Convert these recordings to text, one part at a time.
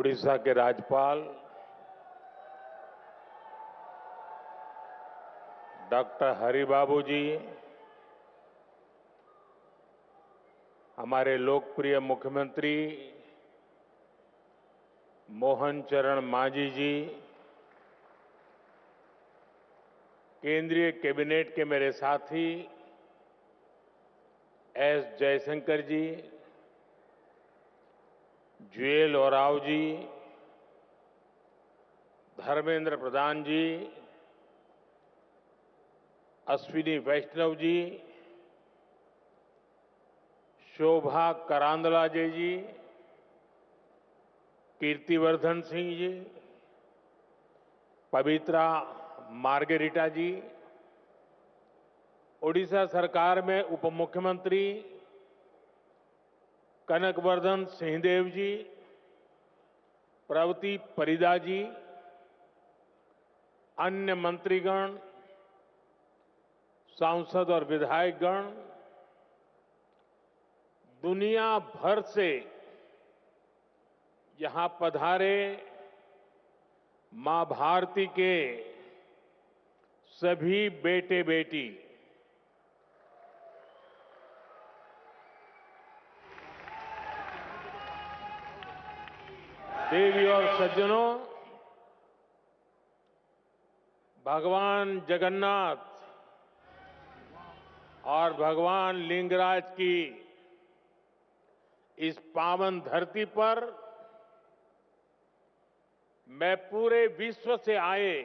उड़ीसा के राज्यपाल डॉक्टर हरिबाबू जी, हमारे लोकप्रिय मुख्यमंत्री मोहन चरण मांझी जी, केंद्रीय कैबिनेट के मेरे साथी एस जयशंकर जी, जुएल ओराव जी, धर्मेंद्र प्रधान जी, अश्विनी वैष्णव जी, शोभा करांदलाजे जी, कीर्तिवर्धन सिंह जी, पवित्रा मार्गेरिटा जी, ओडिशा सरकार में उप मुख्यमंत्री कनकवर्धन सिंहदेव जी, प्रवती परिदा जी, अन्य मंत्रीगण, सांसद और विधायकगण, दुनिया भर से यहां पधारे मां भारती के सभी बेटे बेटी, देवी और सज्जनों, भगवान जगन्नाथ और भगवान लिंगराज की इस पावन धरती पर मैं पूरे विश्व से आए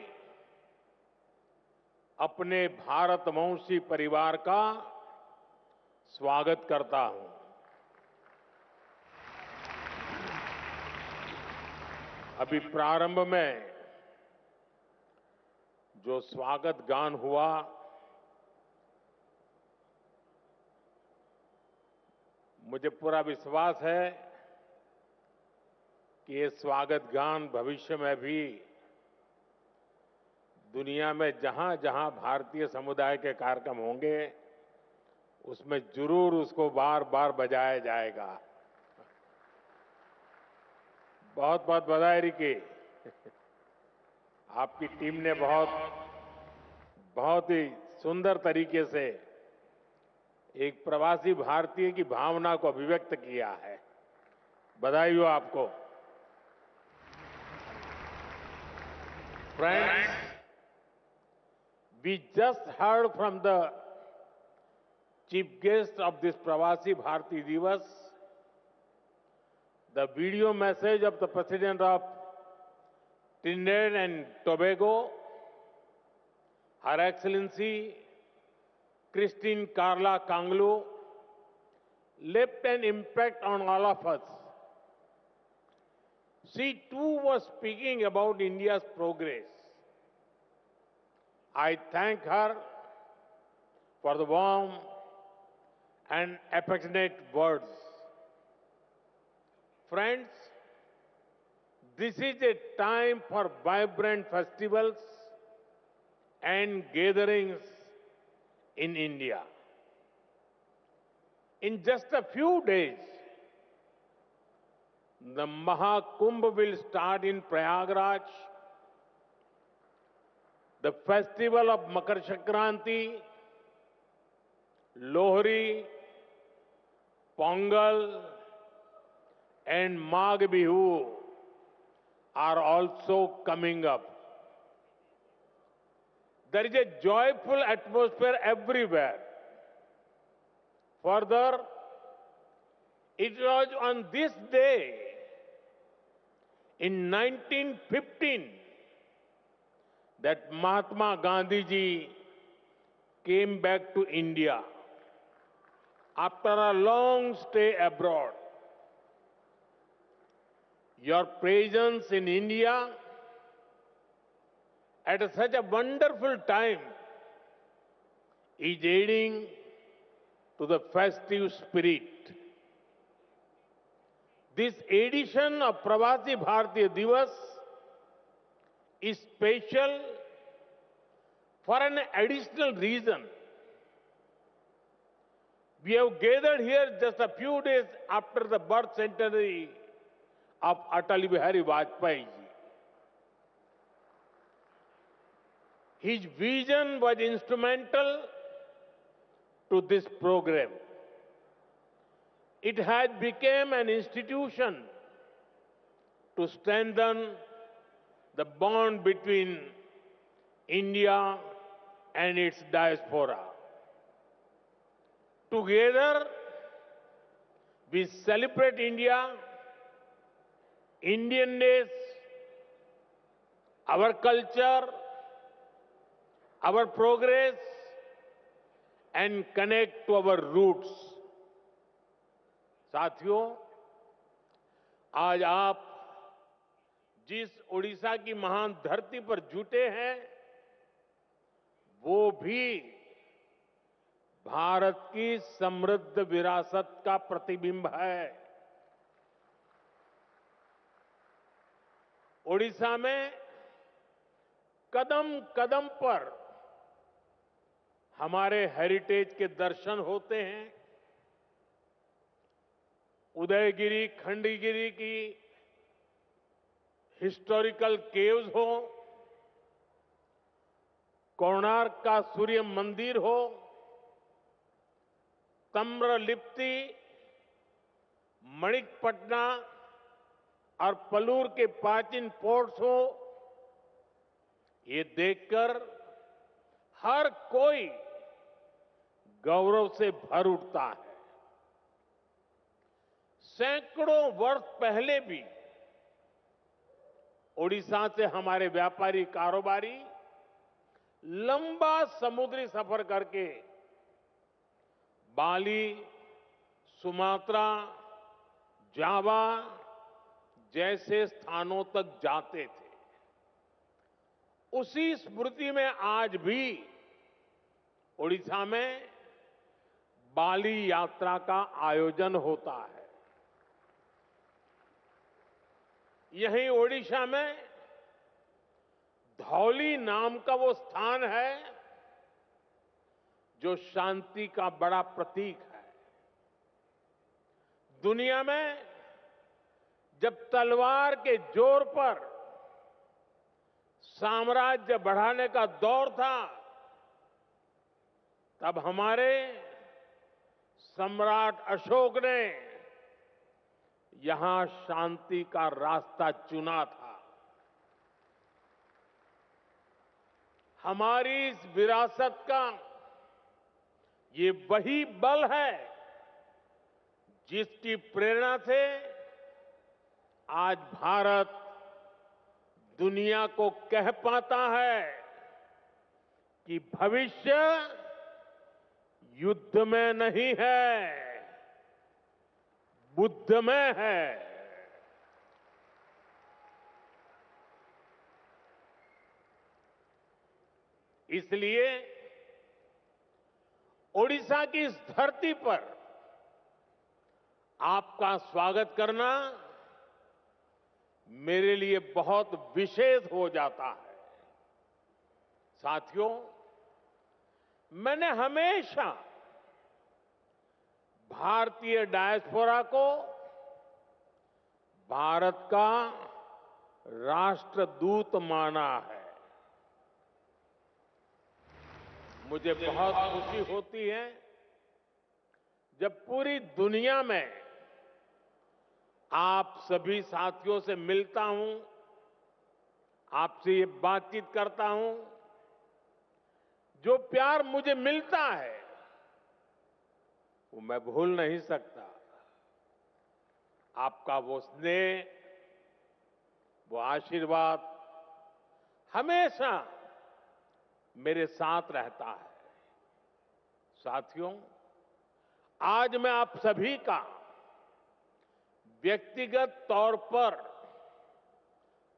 अपने भारतवंशी परिवार का स्वागत करता हूं। अभी प्रारंभ में जो स्वागत गान हुआ, मुझे पूरा विश्वास है कि ये स्वागत गान भविष्य में भी दुनिया में जहां जहां भारतीय समुदाय के कार्यक्रम होंगे उसमें जरूर उसको बार बार बजाया जाएगा। बहुत बहुत बधाई रिकी। आपकी टीम ने बहुत ही सुंदर तरीके से एक प्रवासी भारतीय की भावना को अभिव्यक्त किया है। बधाई हो आपको। Friends, we just heard from the chief guest of this Pravasi Bharati Divas the video message of the President of Trinidad and Tobago, Her Excellency Christine Carla Kanglu, left an impact on all of us. She too was speaking about India's progress. I thank her for the warm and affectionate words. Friends, this is a time for vibrant festivals and gatherings in India. In just a few days, the Mahakumbh will start in Prayagraj. The festival of Makar Sankranti, Lohri, Pongal, and Magh Bihu are also coming up. There is a joyful atmosphere everywhere. Further, it was on this day in 1915 that Mahatma Gandhi ji came back to India after a long stay abroad. Your presence in India at such a wonderful time is aiding to the festive spirit. This edition of Pravasi Bharatiya Divas is special for an additional reason. We have gathered here just a few days after the birth centenary of Atal Bihari Vajpayee ji. His vision was instrumental to this program. It has become an institution to strengthen the bond between India and its diaspora. Together, we celebrate India, Indianness, our culture, our progress, and connect to our roots. साथियों, आज आप जिस ओडिशा की महान धरती पर जुटे हैं, वो भी भारत की समृद्ध विरासत का प्रतिबिंब है। ओडिशा में कदम कदम पर हमारे हेरिटेज के दर्शन होते हैं। उदयगिरी, खंडगिरी की हिस्टोरिकल केव्स हो, कोणार्क का सूर्य मंदिर हो, ताम्रलिप्ति, मणिकपटना और पलूर के प्राचीन पोर्ट्स हो, ये देखकर हर कोई गौरव से भर उठता है। सैकड़ों वर्ष पहले भी ओडिशा से हमारे व्यापारी कारोबारी लंबा समुद्री सफर करके बाली, सुमात्रा, जावा जैसे स्थानों तक जाते थे। उसी स्मृति में आज भी ओडिशा में बाली यात्रा का आयोजन होता है। यहीं ओडिशा में धौली नाम का वो स्थान है जो शांति का बड़ा प्रतीक है। दुनिया में जब तलवार के जोर पर साम्राज्य बढ़ाने का दौर था, तब हमारे सम्राट अशोक ने यहां शांति का रास्ता चुना था। हमारी इस विरासत का ये वही बल है जिसकी प्रेरणा से आज भारत दुनिया को कह पाता है कि भविष्य युद्ध में नहीं है, बुद्ध में है। इसलिए ओडिशा की इस धरती पर आपका स्वागत करना मेरे लिए बहुत विशेष हो जाता है। साथियों, मैंने हमेशा भारतीय डायस्पोरा को भारत का राष्ट्रदूत माना है। मुझे बहुत खुशी होती है जब पूरी दुनिया में आप सभी साथियों से मिलता हूं, आपसे ये बातचीत करता हूं। जो प्यार मुझे मिलता है वो मैं भूल नहीं सकता। आपका वो स्नेह, वो आशीर्वाद हमेशा मेरे साथ रहता है। साथियों, आज मैं आप सभी का व्यक्तिगत तौर पर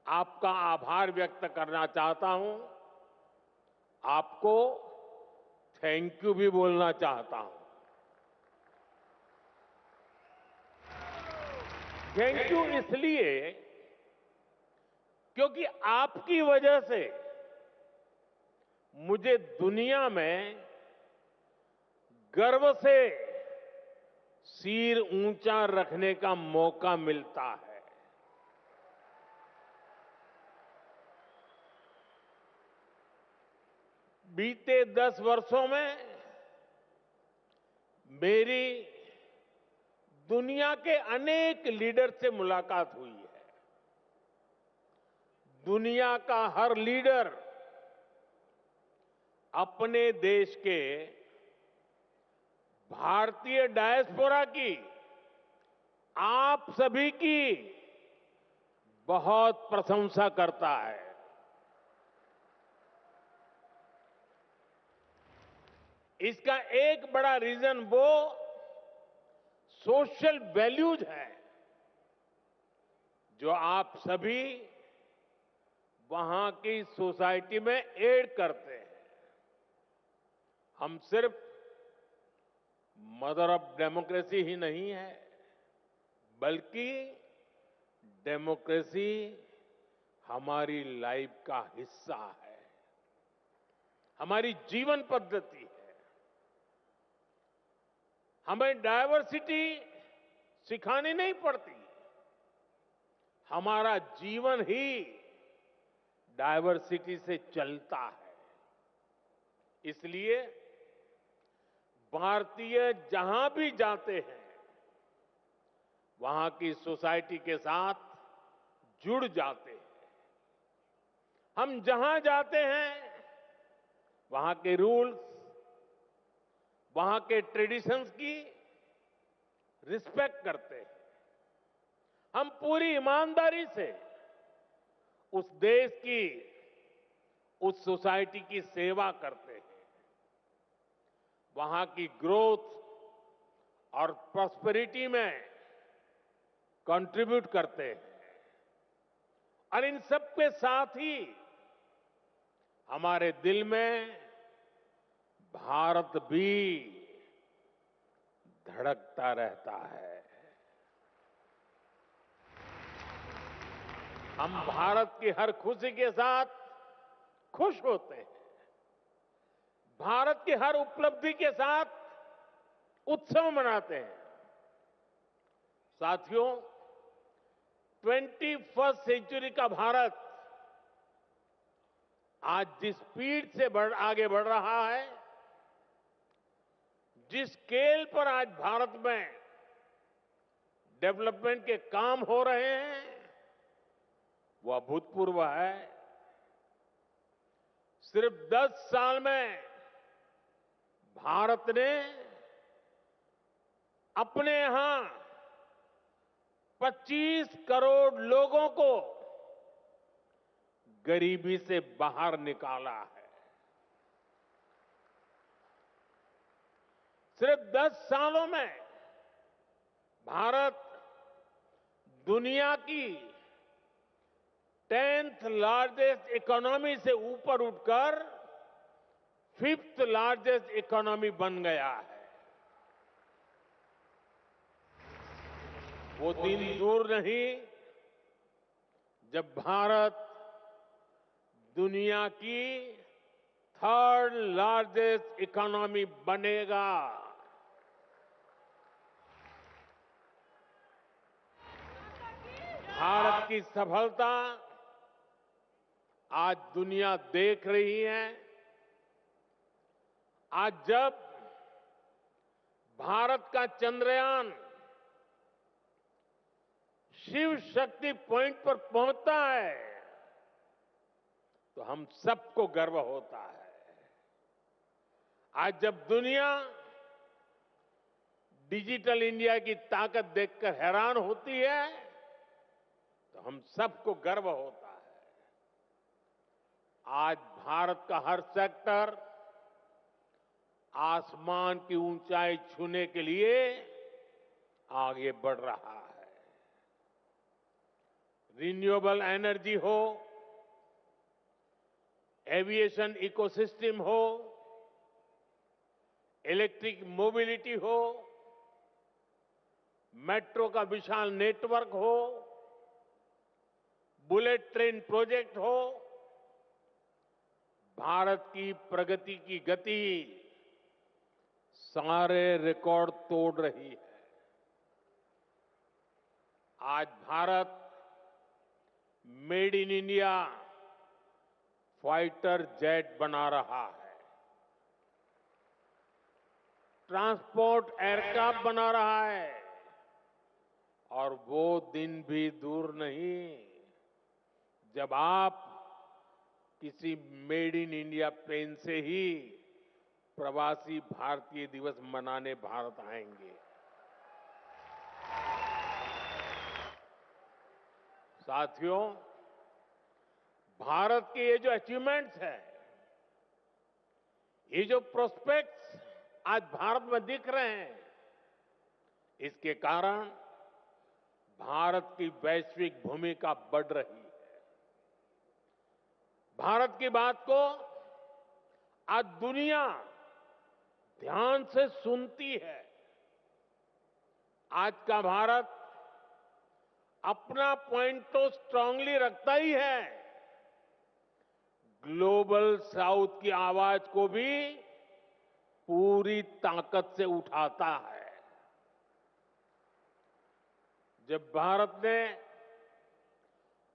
आपका आभार व्यक्त करना चाहता हूं। आपको थैंक यू भी बोलना चाहता हूं। थैंक यू इसलिए क्योंकि आपकी वजह से मुझे दुनिया में गर्व से सिर ऊंचा रखने का मौका मिलता है। बीते 10 वर्षों में मेरी दुनिया के अनेक लीडर से मुलाकात हुई है। दुनिया का हर लीडर अपने देश के भारतीय डायस्पोरा की, आप सभी की बहुत प्रशंसा करता है। इसका एक बड़ा रीजन वो सोशल वैल्यूज है जो आप सभी वहां की सोसाइटी में ऐड करते हैं। हम सिर्फ मदर ऑफ डेमोक्रेसी ही नहीं है, बल्कि डेमोक्रेसी हमारी लाइफ का हिस्सा है, हमारी जीवन पद्धति है। हमें डायवर्सिटी सिखानी नहीं पड़ती, हमारा जीवन ही डायवर्सिटी से चलता है। इसलिए भारतीय जहां भी जाते हैं, वहां की सोसाइटी के साथ जुड़ जाते हैं। हम जहां जाते हैं, वहां के रूल्स, वहां के ट्रेडिशंस की रिस्पेक्ट करते हैं। हम पूरी ईमानदारी से उस देश की, उस सोसाइटी की सेवा करते हैं। वहां की ग्रोथ और प्रॉस्पेरिटी में कंट्रीब्यूट करते हैं। और इन सब के साथ ही हमारे दिल में भारत भी धड़कता रहता है। हम भारत की हर खुशी के साथ खुश होते हैं। भारत की हर उपलब्धि के साथ उत्सव मनाते हैं। साथियों, 21st सेंचुरी का भारत आज जिस स्पीड से आगे बढ़ रहा है, जिस स्केल पर आज भारत में डेवलपमेंट के काम हो रहे हैं, वो अभूतपूर्व है। सिर्फ 10 साल में भारत ने अपने यहां 25 करोड़ लोगों को गरीबी से बाहर निकाला है। सिर्फ 10 सालों में भारत दुनिया की 10th लार्जेस्ट इकोनॉमी से ऊपर उठकर 5th लार्जेस्ट इकोनॉमी बन गया है। वो दिन दूर नहीं जब भारत दुनिया की 3rd लार्जेस्ट इकोनॉमी बनेगा। भारत की सफलता आज दुनिया देख रही है। आज जब भारत का चंद्रयान शिव शक्ति पॉइंट पर पहुंचता है, तो हम सबको गर्व होता है। आज जब दुनिया डिजिटल इंडिया की ताकत देखकर हैरान होती है, तो हम सबको गर्व होता है। आज भारत का हर सेक्टर आसमान की ऊंचाई छूने के लिए आगे बढ़ रहा है। रिन्यूएबल एनर्जी हो, एविएशन इकोसिस्टम हो, इलेक्ट्रिक मोबिलिटी हो, मेट्रो का विशाल नेटवर्क हो, बुलेट ट्रेन प्रोजेक्ट हो, भारत की प्रगति की गति सारे रिकॉर्ड तोड़ रही है। आज Bharat made in India fighter jet बना रहा है। ट्रांसपोर्ट एयरक्राफ्ट बना रहा है और वो दिन भी दूर नहीं जब आप किसी मेड इन इंडिया प्लेन से ही प्रवासी भारतीय दिवस मनाने भारत आएंगे। साथियों, भारत के ये जो अचीवमेंट्स है, ये जो प्रोस्पेक्ट्स आज भारत में दिख रहे हैं, इसके कारण भारत की वैश्विक भूमिका बढ़ रही है। भारत की बात को आज दुनिया ध्यान से सुनती है। आज का भारत अपना पॉइंट तो स्ट्रांगली रखता ही है, ग्लोबल साउथ की आवाज को भी पूरी ताकत से उठाता है। जब भारत ने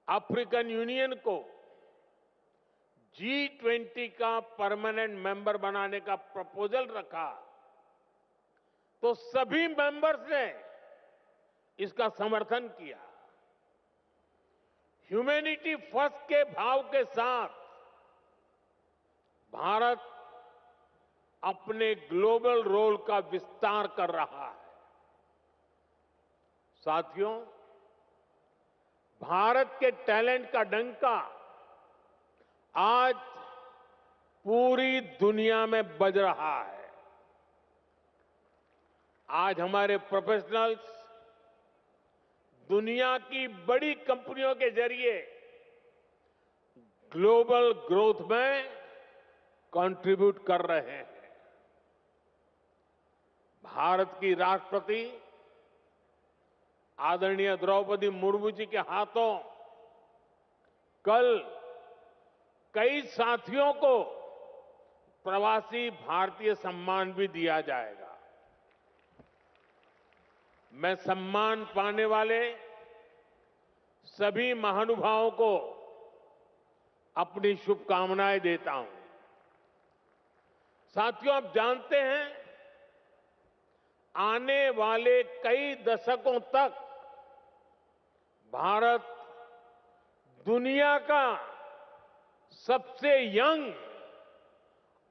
अफ्रीकन यूनियन को G20 का परमानेंट मेंबर बनाने का प्रपोजल रखा, तो सभी मेंबर्स ने इसका समर्थन किया। ह्यूमैनिटी फर्स्ट के भाव के साथ भारत अपने ग्लोबल रोल का विस्तार कर रहा है। साथियों, भारत के टैलेंट का डंका आज पूरी दुनिया में बज रहा है। आज हमारे प्रोफेशनल्स दुनिया की बड़ी कंपनियों के जरिए ग्लोबल ग्रोथ में कंट्रीब्यूट कर रहे हैं। भारत की राष्ट्रपति आदरणीय द्रौपदी मुर्मू जी के हाथों कल कई साथियों को प्रवासी भारतीय सम्मान भी दिया जाएगा। मैं सम्मान पाने वाले सभी महानुभावों को अपनी शुभकामनाएं देता हूं। साथियों, आप जानते हैं, आने वाले कई दशकों तक भारत दुनिया का सबसे यंग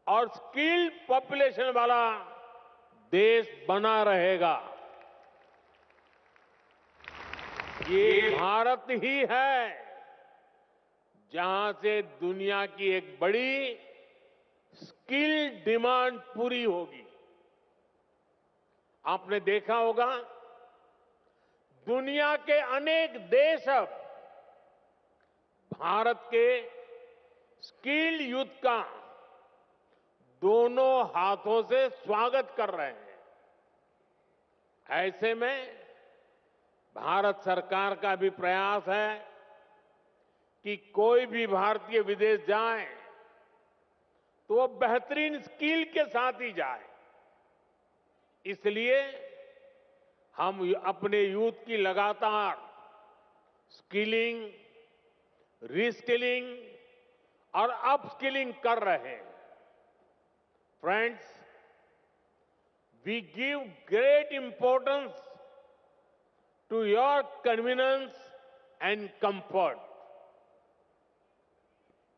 और स्किल्ड पॉपुलेशन वाला देश बना रहेगा। ये भारत ही है जहां से दुनिया की एक बड़ी स्किल डिमांड पूरी होगी। आपने देखा होगा, दुनिया के अनेक देश अब भारत के स्किल्ड यूथ का दोनों हाथों से स्वागत कर रहे हैं। ऐसे में भारत सरकार का भी प्रयास है कि कोई भी भारतीय विदेश जाए तो वो बेहतरीन स्किल के साथ ही जाए। इसलिए हम अपने यूथ की लगातार स्किलिंग, रीस्किलिंग और अपस्किलिंग कर रहे हैं। Friends, we give great importance to your convenience and comfort.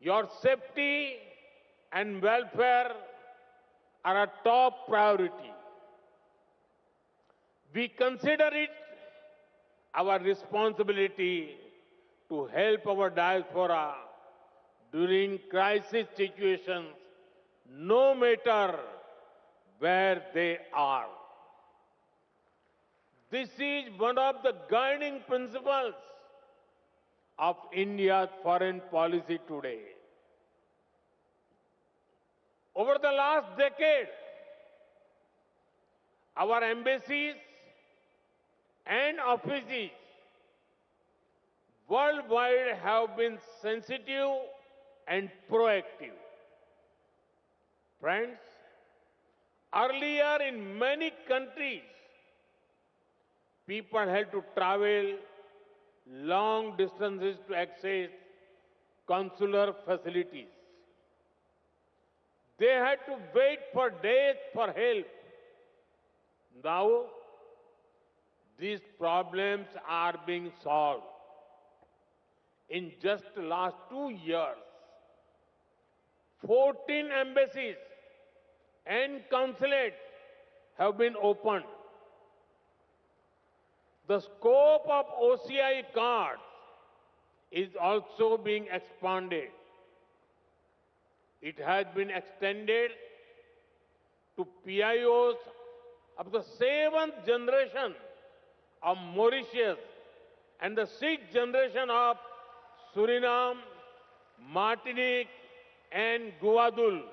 Your safety and welfare are a top priority. We consider it our responsibility to help our diaspora during crisis situations, no matter where they are. This is one of the guiding principles of India's foreign policy today. Over the last decade, our embassies and offices worldwide have been sensitive and proactive. Friends, earlier in many countries, people had to travel long distances to access consular facilities. They had to wait for days for help Now, these problems are being solved. In just the last 2 years, 14 embassies and consulates have been opened. The scope of OCI cards is also being expanded. It has been extended to PIOs of the 7th generation of Mauritius and the 6th generation of Suriname, Martinique and Guadeloupe.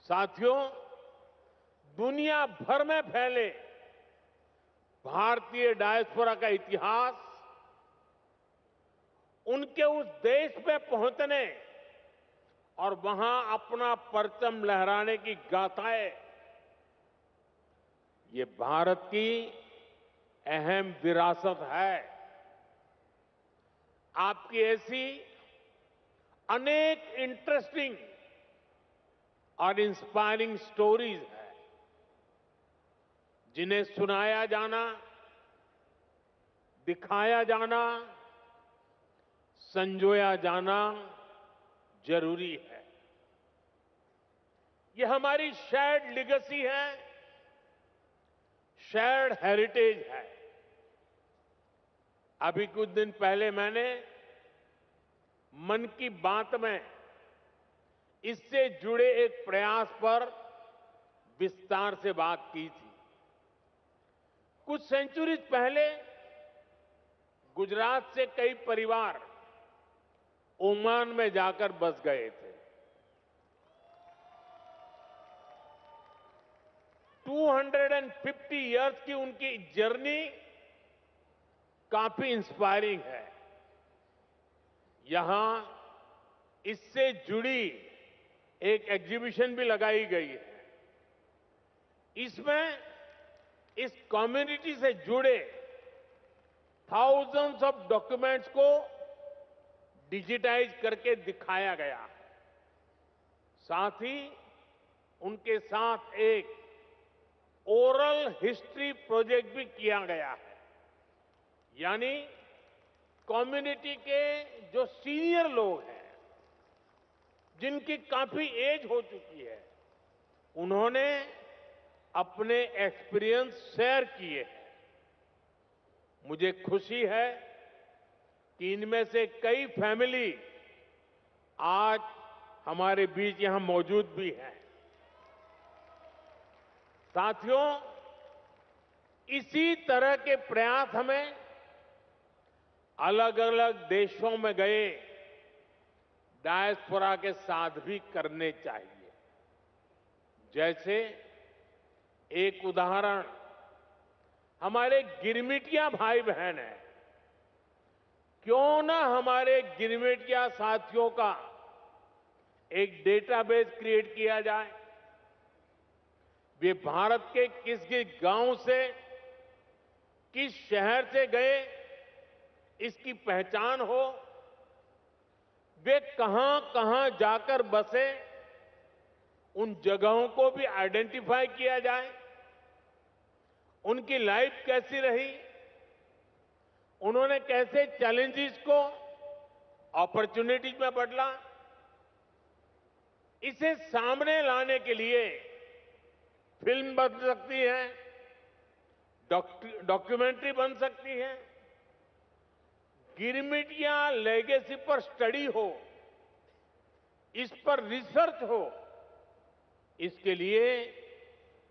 साथियों, दुनिया भर में फैले भारतीय diaspora का इतिहास उनके उस देश में पहुंचने और वहां अपना परचम लहराने की गाथाएं, ये भारत की अहम विरासत है। आपकी ऐसी अनेक इंटरेस्टिंग और इंस्पायरिंग स्टोरीज हैं, जिन्हें सुनाया जाना, दिखाया जाना, संजोया जाना जरूरी है। ये हमारी शेयर्ड लीगेसी है, शेयर्ड हेरिटेज है। अभी कुछ दिन पहले मैंने मन की बात में इससे जुड़े एक प्रयास पर विस्तार से बात की थी। कुछ सेंचुरीज पहले गुजरात से कई परिवार ओमान में जाकर बस गए थे। 250 इयर्स की उनकी जर्नी काफी इंस्पायरिंग है। यहां इससे जुड़ी एक एग्जीबिशन भी लगाई गई है। इसमें इस कम्युनिटी से जुड़े थाउजेंड्स ऑफ डॉक्यूमेंट्स को डिजिटाइज करके दिखाया गया है। साथ ही उनके साथ एक ओरल हिस्ट्री प्रोजेक्ट भी किया गया है। यानी कम्युनिटी के जो सीनियर लोग हैं, जिनकी काफी एज हो चुकी है, उन्होंने अपने एक्सपीरियंस शेयर किए हैं। मुझे खुशी है कि इनमें से कई फैमिली आज हमारे बीच यहां मौजूद भी हैं। साथियों, इसी तरह के प्रयास हमें अलग अलग देशों में गए डायस्पोरा के साथ भी करने चाहिए। जैसे एक उदाहरण हमारे गिरमिटिया भाई बहन हैं। क्यों ना हमारे गिरमिटिया साथियों का एक डेटाबेस क्रिएट किया जाए। वे भारत के किस किस गांव से, किस शहर से गए, इसकी पहचान हो। वे कहां कहां जाकर बसे, उन जगहों को भी आइडेंटिफाई किया जाए। उनकी लाइफ कैसी रही, उन्होंने कैसे चैलेंजेस को अपॉर्चुनिटीज में बदला, इसे सामने लाने के लिए फिल्म बन सकती है, डॉक्यूमेंट्री बन सकती है, गिरमिटिया लेगेसी पर स्टडी हो, इस पर रिसर्च हो। इसके लिए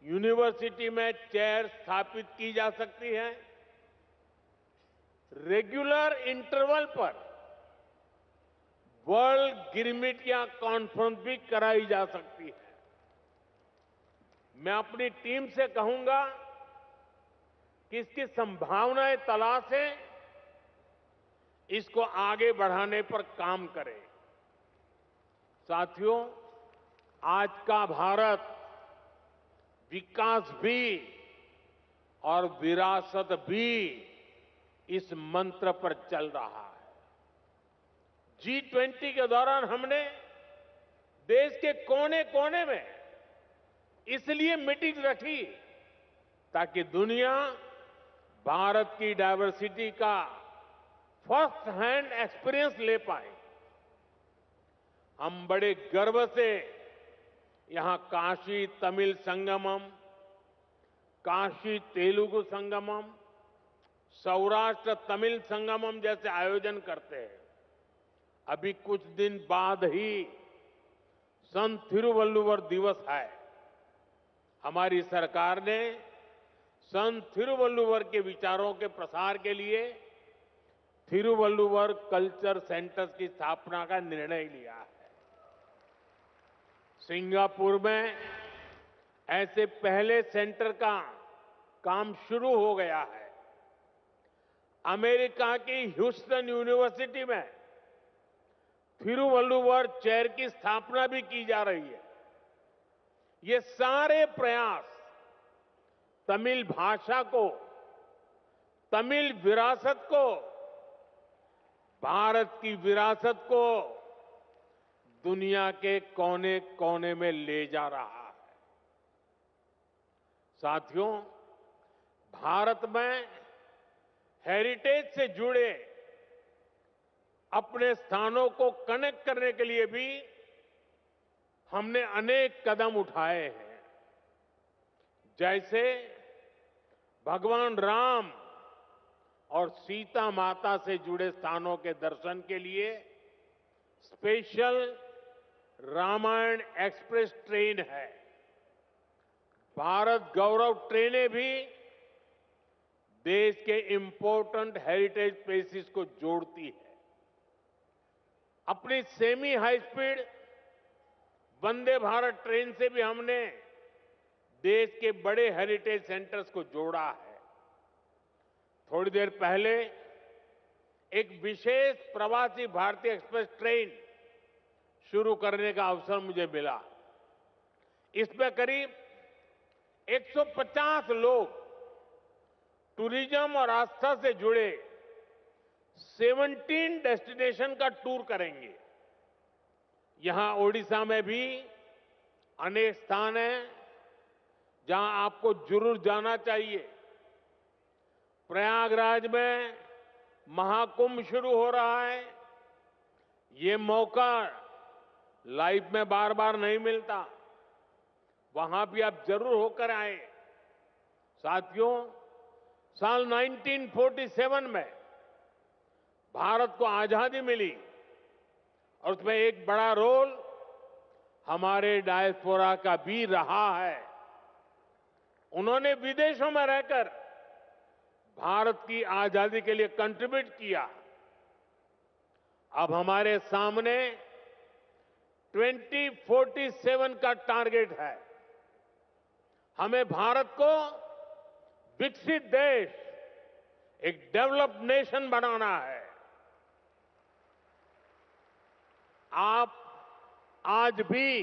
यूनिवर्सिटी में चेयर स्थापित की जा सकती है। रेगुलर इंटरवल पर वर्ल्ड गिरमिटिया कॉन्फ्रेंस भी कराई जा सकती है। मैं अपनी टीम से कहूंगा कि इसकी संभावनाएं तलाशें, इसको आगे बढ़ाने पर काम करें। साथियों, आज का भारत विकास भी और विरासत भी इस मंत्र पर चल रहा है। G20 के दौरान हमने देश के कोने कोने में इसलिए मीटिंग रखी ताकि दुनिया भारत की डायवर्सिटी का फर्स्ट हैंड एक्सपीरियंस ले पाए। हम बड़े गर्व से यहां काशी तमिल संगमम, काशी तेलुगु संगमम, सौराष्ट्र तमिल संगमम जैसे आयोजन करते हैं। अभी कुछ दिन बाद ही संत थिरुवल्लुवर दिवस है। हमारी सरकार ने संत थिरुवल्लुवर के विचारों के प्रसार के लिए थिरुवल्लुवर कल्चर सेंटर्स की स्थापना का निर्णय लिया है। सिंगापुर में ऐसे पहले सेंटर का काम शुरू हो गया है। अमेरिका की ह्यूस्टन यूनिवर्सिटी में थिरुवल्लुवर चेयर की स्थापना भी की जा रही है। ये सारे प्रयास तमिल भाषा को, तमिल विरासत को, भारत की विरासत को दुनिया के कोने कोने में ले जा रहा है। साथियों, भारत में हेरिटेज से जुड़े अपने स्थानों को कनेक्ट करने के लिए भी हमने अनेक कदम उठाए हैं। जैसे भगवान राम और सीता माता से जुड़े स्थानों के दर्शन के लिए स्पेशल रामायण एक्सप्रेस ट्रेन है। भारत गौरव ट्रेनें भी देश के इंपॉर्टेंट हेरिटेज प्लेसेस को जोड़ती है। अपनी semi high speed Vande Bharat train से भी हमने देश के बड़े हेरिटेज सेंटर्स को जोड़ा है। थोड़ी देर पहले एक विशेष प्रवासी भारतीय एक्सप्रेस ट्रेन शुरू करने का अवसर मुझे मिला। इसमें करीब 150 लोग टूरिज्म और आस्था से जुड़े 17 डेस्टिनेशन का टूर करेंगे। यहां ओडिशा में भी अनेक स्थान हैं जहां आपको जरूर जाना चाहिए। प्रयागराज में महाकुंभ शुरू हो रहा है। ये मौका लाइफ में बार बार नहीं मिलता। वहां भी आप जरूर होकर आए। साथियों, साल 1947 में भारत को आजादी मिली और उसमें एक बड़ा रोल हमारे डायस्पोरा का भी रहा है। उन्होंने विदेशों में रहकर भारत की आजादी के लिए कंट्रीब्यूट किया। अब हमारे सामने 2047 का टारगेट है। हमें भारत को विकसित देश, एक डेवलप्ड नेशन बनाना है। आप आज भी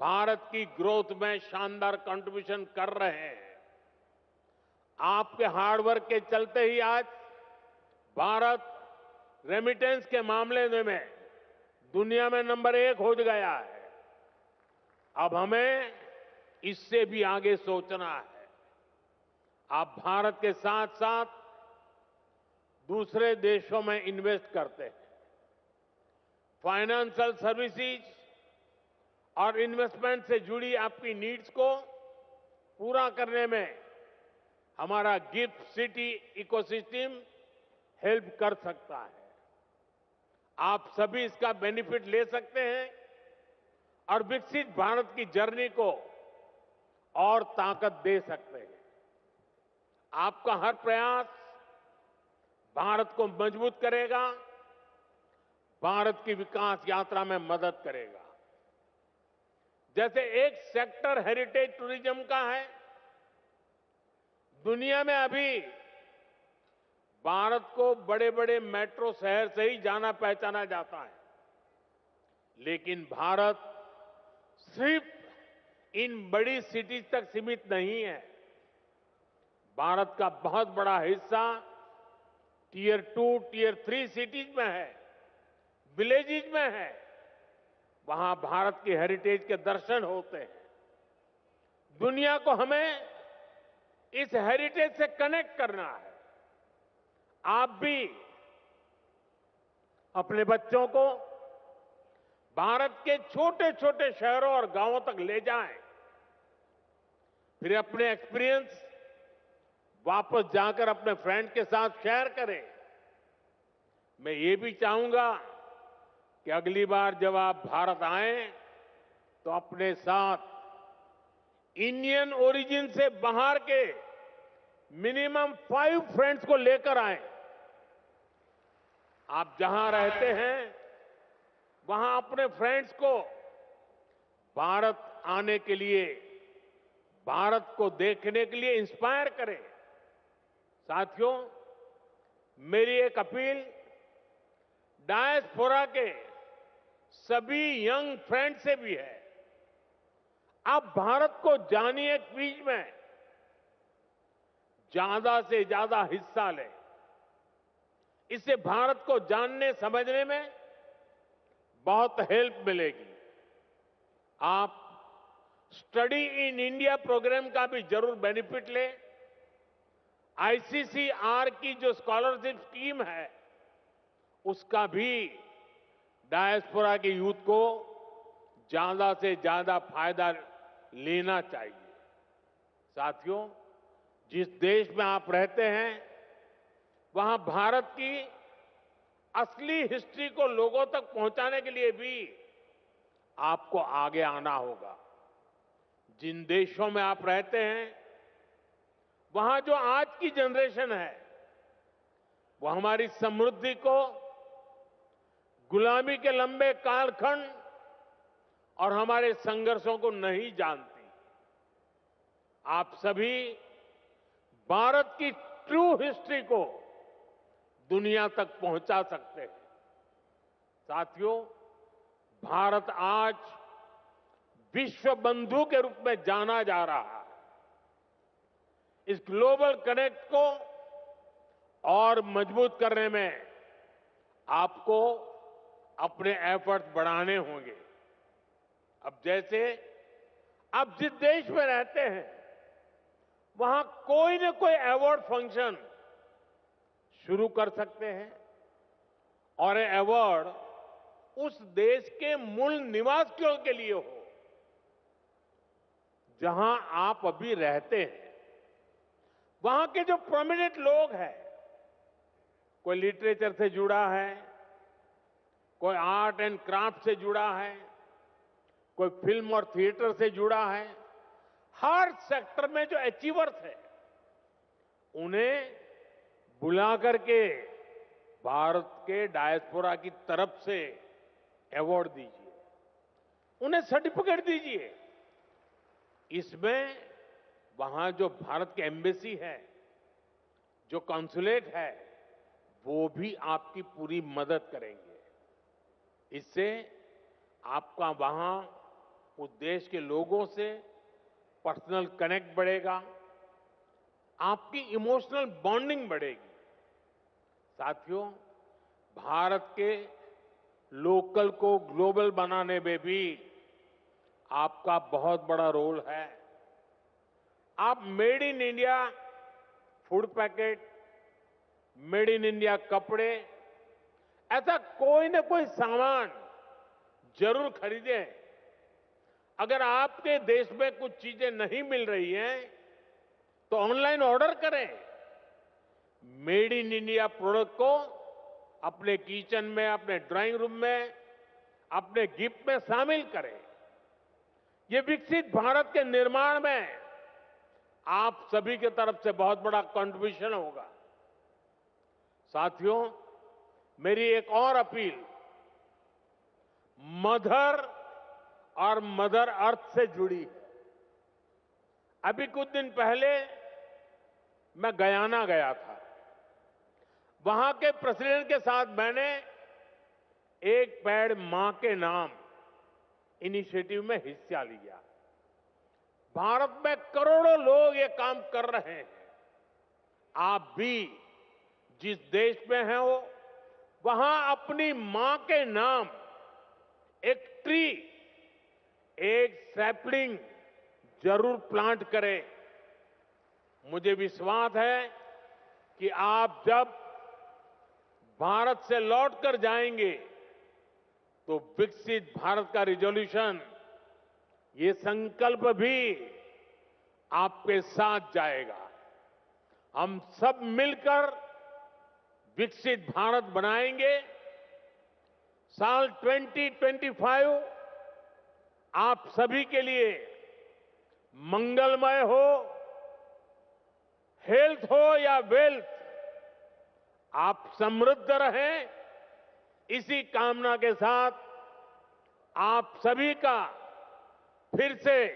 भारत की ग्रोथ में शानदार कंट्रीब्यूशन कर रहे हैं। आपके हार्डवर्क के चलते ही आज भारत रेमिटेंस के मामले में दुनिया में नंबर 1 हो गया है। अब हमें इससे भी आगे सोचना है। आप भारत के साथ साथ दूसरे देशों में इन्वेस्ट करते हैं। फाइनेंशियल सर्विसेज और इन्वेस्टमेंट से जुड़ी आपकी नीड्स को पूरा करने में हमारा गिफ्ट सिटी इकोसिस्टम हेल्प कर सकता है। आप सभी इसका बेनिफिट ले सकते हैं और विकसित भारत की जर्नी को और ताकत दे सकते हैं। आपका हर प्रयास भारत को मजबूत करेगा, भारत की विकास यात्रा में मदद करेगा। जैसे एक सेक्टर हेरिटेज टूरिज्म का है। दुनिया में अभी भारत को बड़े बड़े मेट्रो शहर से ही जाना पहचाना जाता है, लेकिन भारत सिर्फ इन बड़ी सिटीज तक सीमित नहीं है। भारत का बहुत बड़ा हिस्सा टियर 2, टियर 3 सिटीज में है, विलेजेज में है। वहां भारत की हेरिटेज के दर्शन होते हैं। दुनिया को हमें इस हेरिटेज से कनेक्ट करना है। आप भी अपने बच्चों को भारत के छोटे छोटे शहरों और गांवों तक ले जाएं, फिर अपने एक्सपीरियंस वापस जाकर अपने फ्रेंड के साथ शेयर करें। मैं ये भी चाहूंगा कि अगली बार जब आप भारत आएं तो अपने साथ इंडियन ओरिजिन से बाहर के मिनिमम 5 फ्रेंड्स को लेकर आएं। आप जहां रहते हैं वहां अपने फ्रेंड्स को भारत आने के लिए, भारत को देखने के लिए इंस्पायर करें। साथियों, मेरी एक अपील डायस्पोरा के सभी यंग फ्रेंड से भी है। आप भारत को जानिए, क्विज में ज्यादा से ज्यादा हिस्सा लें। इससे भारत को जानने समझने में बहुत हेल्प मिलेगी। आप स्टडी इन इंडिया प्रोग्राम का भी जरूर बेनिफिट लें। आईसीसीआर की जो स्कॉलरशिप स्कीम है उसका भी डायस्पोरा के यूथ को ज्यादा से ज्यादा फायदा लेना चाहिए। साथियों, जिस देश में आप रहते हैं वहां भारत की असली हिस्ट्री को लोगों तक पहुंचाने के लिए भी आपको आगे आना होगा। जिन देशों में आप रहते हैं वहां जो आज की जनरेशन है वो हमारी समृद्धि को, गुलामी के लंबे कालखंड और हमारे संघर्षों को नहीं जानती। आप सभी भारत की ट्रू हिस्ट्री को दुनिया तक पहुंचा सकते हैं। साथियों, भारत आज विश्व बंधु के रूप में जाना जा रहा है। इस ग्लोबल कनेक्ट को और मजबूत करने में आपको अपने एफर्ट्स बढ़ाने होंगे। अब जैसे आप जिस देश में रहते हैं वहां कोई न कोई अवार्ड फंक्शन शुरू कर सकते हैं और ये अवार्ड उस देश के मूल निवासियों के लिए हो जहां आप अभी रहते हैं। वहां के जो प्रोमिनेंट लोग हैं, कोई लिटरेचर से जुड़ा है, कोई आर्ट एंड क्राफ्ट से जुड़ा है, कोई फिल्म और थिएटर से जुड़ा है, हर सेक्टर में जो अचीवर्स है उन्हें बुला करके भारत के डायस्पोरा की तरफ से अवार्ड दीजिए, उन्हें सर्टिफिकेट दीजिए। इसमें वहां जो भारत की एम्बेसी है, जो कॉन्सुलेट है, वो भी आपकी पूरी मदद करेंगे। इससे आपका वहां उस देश के लोगों से पर्सनल कनेक्ट बढ़ेगा, आपकी इमोशनल बॉन्डिंग बढ़ेगी। साथियों, भारत के लोकल को ग्लोबल बनाने में भी आपका बहुत बड़ा रोल है। आप made in India food packet, made in India कपड़े, ऐसा कोई न कोई सामान जरूर खरीदें। अगर आपके देश में कुछ चीजें नहीं मिल रही हैं तो ऑनलाइन ऑर्डर करें। मेड इन इंडिया प्रोडक्ट को अपने किचन में, अपने ड्राइंग रूम में, अपने गिफ्ट में शामिल करें। ये विकसित भारत के निर्माण में आप सभी की तरफ से बहुत बड़ा कंट्रीब्यूशन होगा। साथियों, मेरी एक और अपील मदर और मदर अर्थ से जुड़ी है। अभी कुछ दिन पहले मैं गयाना गया था। वहां के प्रेसिडेंट के साथ मैंने एक पेड़ मां के नाम इनिशिएटिव में हिस्सा लिया। भारत में करोड़ों लोग ये काम कर रहे हैं। आप भी जिस देश में हैं हो वहां अपनी मां के नाम एक ट्री, एक सैपलिंग जरूर प्लांट करें। मुझे विश्वास है कि आप जब भारत से लौटकर जाएंगे तो विकसित भारत का रिजोल्यूशन, ये संकल्प भी आपके साथ जाएगा। हम सब मिलकर विकसित भारत बनाएंगे। साल 2025 आप सभी के लिए मंगलमय हो, हेल्थ हो या वेल्थ, आप समृद्ध रहें, इसी कामना के साथ आप सभी का फिर से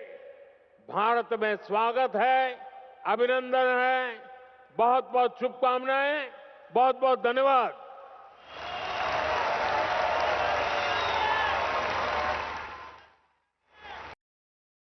भारत में स्वागत है, अभिनंदन है। बहुत बहुत शुभकामनाएं, बहुत बहुत धन्यवाद।